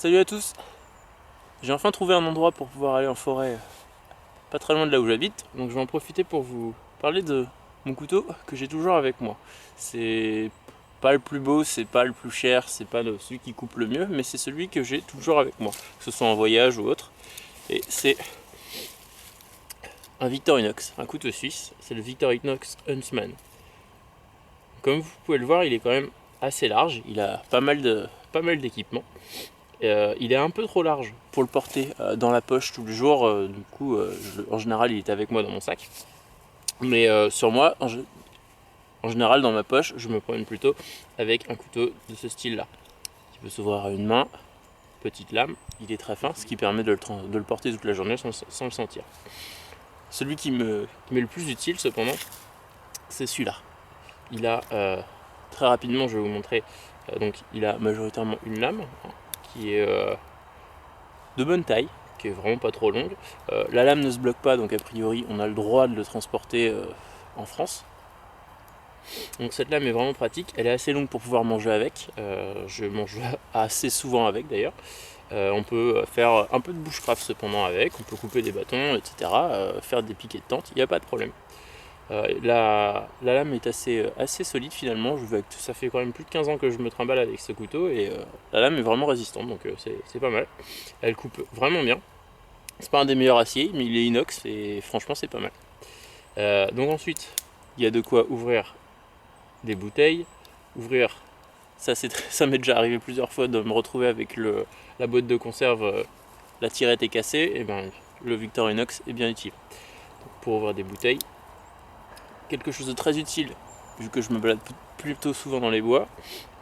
Salut à tous. J'ai enfin trouvé un endroit pour pouvoir aller en forêt, pas très loin de là où j'habite, donc je vais en profiter pour vous parler de mon couteau que j'ai toujours avec moi. C'est pas le plus beau, c'est pas le plus cher, c'est pas celui qui coupe le mieux, mais c'est celui que j'ai toujours avec moi, que ce soit en voyage ou autre. Et c'est un Victorinox, un couteau suisse, c'est le Victorinox Huntsman. Comme vous pouvez le voir, il est quand même assez large, il a pas mal d'équipements. Il est un peu trop large pour le porter dans la poche tous les jours, du coup en général il est avec moi dans mon sac. Mais sur moi, en général dans ma poche, je me promène plutôt avec un couteau de ce style là, qui peut s'ouvrir à une main, petite lame, il est très fin, ce qui permet de le porter toute la journée sans le sentir. Celui qui m'est le plus utile cependant, c'est celui-là. Il a, très rapidement je vais vous montrer, donc il a majoritairement une lame, qui est de bonne taille, qui est vraiment pas trop longue. La lame ne se bloque pas, donc a priori on a le droit de le transporter en France. Donc cette lame est vraiment pratique, elle est assez longue pour pouvoir manger avec, je mange assez souvent avec d'ailleurs. On peut faire un peu de bushcraft cependant avec, on peut couper des bâtons, etc. Faire des piquets de tente, il n'y a pas de problème. La lame est assez solide finalement, ça fait quand même plus de 15 ans que je me trimballe avec ce couteau et la lame est vraiment résistante, donc c'est pas mal. Elle coupe vraiment bien. C'est pas un des meilleurs aciers, mais il est inox et franchement c'est pas mal. Donc ensuite, il y a de quoi ouvrir des bouteilles, ça m'est déjà arrivé plusieurs fois de me retrouver avec la boîte de conserve, la tirette est cassée, et ben le Victorinox est bien utile. Donc, pour ouvrir des bouteilles, quelque chose de très utile, vu que je me balade plutôt souvent dans les bois,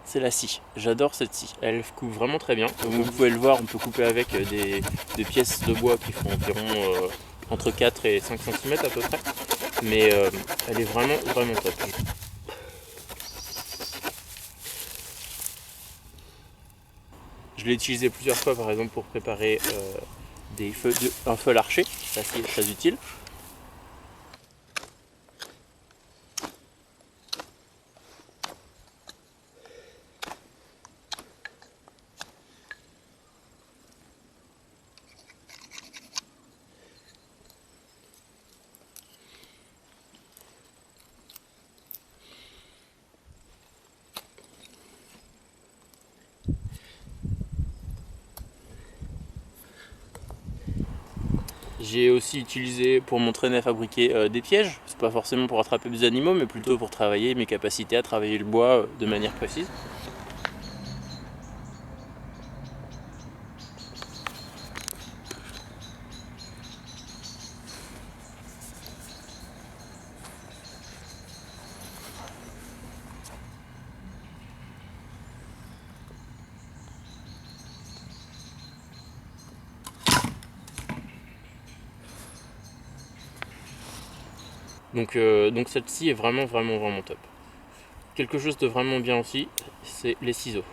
c'est la scie. J'adore cette scie. Elle coupe vraiment très bien. Comme vous pouvez le voir, on peut couper avec des pièces de bois qui font environ entre 4 et 5 cm à peu près. Mais elle est vraiment top. Je l'ai utilisé plusieurs fois par exemple pour préparer un feu larcher. Ça c'est très utile. J'ai aussi utilisé pour m'entraîner à fabriquer des pièges. C'est pas forcément pour attraper des animaux, mais plutôt pour travailler mes capacités à travailler le bois de manière précise. Donc celle-ci est vraiment top. Quelque chose de vraiment bien aussi, c'est les ciseaux.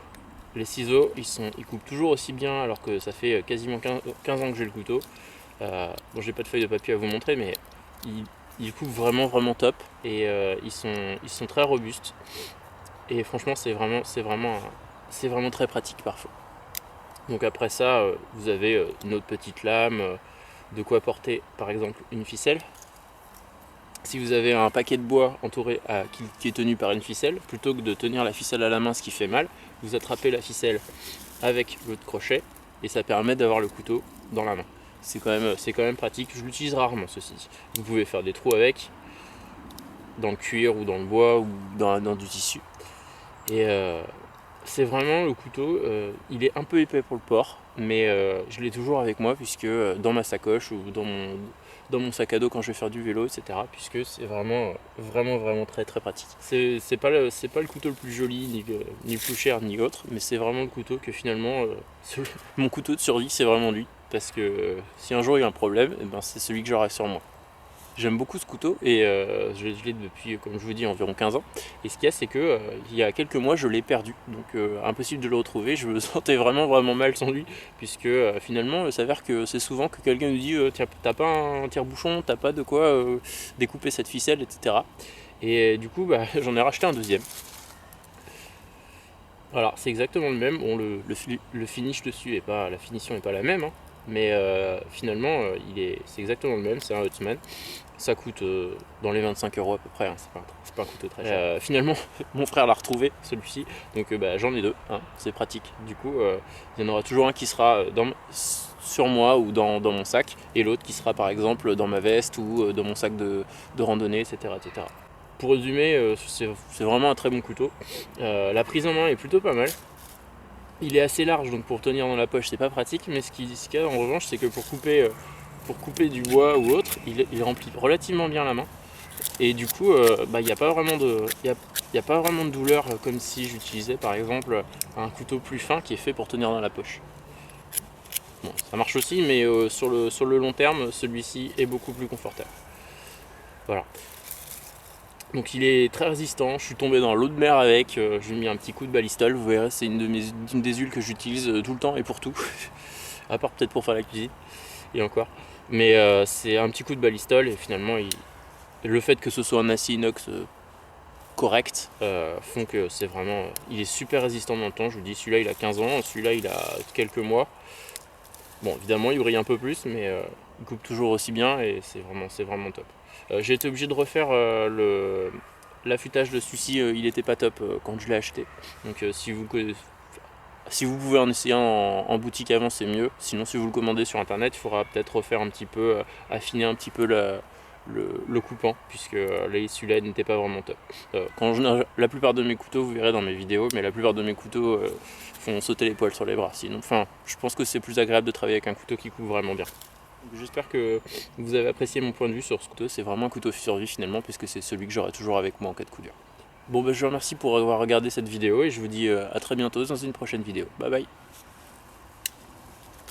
Les ciseaux, ils coupent toujours aussi bien alors que ça fait quasiment 15 ans que j'ai le couteau. Bon, j'ai pas de feuille de papier à vous montrer, mais ils coupent vraiment top et ils sont très robustes. Et franchement, c'est vraiment très pratique parfois. Donc après ça, vous avez une autre petite lame, de quoi porter par exemple une ficelle. Si vous avez un paquet de bois qui est tenu par une ficelle, plutôt que de tenir la ficelle à la main, ce qui fait mal, vous attrapez la ficelle avec votre crochet et ça permet d'avoir le couteau dans la main. C'est quand même pratique, je l'utilise rarement ceci dit. Vous pouvez faire des trous avec, dans le cuir ou dans le bois ou dans du tissu. Et c'est vraiment le couteau, il est un peu épais pour le port, mais je l'ai toujours avec moi puisque dans ma sacoche ou dans mon sac à dos quand je vais faire du vélo, etc. Puisque c'est vraiment très pratique. C'est pas le couteau le plus joli, ni le plus cher, ni autre, mais c'est vraiment le couteau que finalement, mon couteau de survie, c'est vraiment lui. Parce que si un jour il y a un problème, eh ben, c'est celui que j'aurai sur moi. J'aime beaucoup ce couteau et je l'ai depuis, comme je vous dis, environ 15 ans. Et ce qu'il y a, c'est que il y a quelques mois, je l'ai perdu. Donc impossible de le retrouver. Je me sentais vraiment mal sans lui. Puisque finalement, il s'avère que c'est souvent que quelqu'un nous dit tiens, t'as pas un tire-bouchon, t'as pas de quoi découper cette ficelle, etc. Et du coup, bah, j'en ai racheté un deuxième. Alors c'est exactement le même, bon, le finish dessus est pas, la finition n'est pas la même, hein, mais finalement c'est exactement le même, c'est un Huntsman. Ça coûte dans les 25 € à peu près, hein, c'est pas un couteau très cher. Finalement, mon frère l'a retrouvé, celui-ci, donc j'en ai deux, hein, c'est pratique. Du coup, il y en aura toujours un qui sera sur moi ou dans mon sac, et l'autre qui sera par exemple dans ma veste ou dans mon sac de randonnée, etc., etc. Pour résumer, c'est vraiment un très bon couteau. La prise en main est plutôt pas mal. Il est assez large, donc pour tenir dans la poche, c'est pas pratique, mais ce qu'il y a en revanche, c'est que pour couper du bois ou autre, il remplit relativement bien la main. Et du coup, il n'y a pas vraiment de douleur comme si j'utilisais par exemple un couteau plus fin qui est fait pour tenir dans la poche. Bon, ça marche aussi, mais sur le long terme, celui-ci est beaucoup plus confortable. Voilà. Donc il est très résistant, je suis tombé dans l'eau de mer avec, j'ai mis un petit coup de balistol, vous verrez, c'est une des huiles que j'utilise tout le temps et pour tout, à part peut-être pour faire la cuisine, et encore. Mais c'est un petit coup de balistol et finalement le fait que ce soit un acier inox correct font que c'est vraiment, il est super résistant dans le temps. Je vous dis, celui-là il a 15 ans, celui-là il a quelques mois. Bon, évidemment il brille un peu plus, mais il coupe toujours aussi bien et c'est vraiment top. J'ai été obligé de refaire l'affûtage de celui-ci, il était pas top quand je l'ai acheté. Donc si vous pouvez en essayer en boutique avant, c'est mieux. Sinon, si vous le commandez sur internet, il faudra peut-être refaire un petit peu, affiner un petit peu le coupant, puisque celui-là n'était pas vraiment top. La plupart de mes couteaux, vous verrez dans mes vidéos, mais la plupart de mes couteaux font sauter les poils sur les bras. Sinon, je pense que c'est plus agréable de travailler avec un couteau qui coupe vraiment bien. J'espère que vous avez apprécié mon point de vue sur ce couteau. C'est vraiment un couteau survie finalement, puisque c'est celui que j'aurai toujours avec moi en cas de coup dur. Bon, je vous remercie pour avoir regardé cette vidéo et je vous dis à très bientôt dans une prochaine vidéo. Bye bye.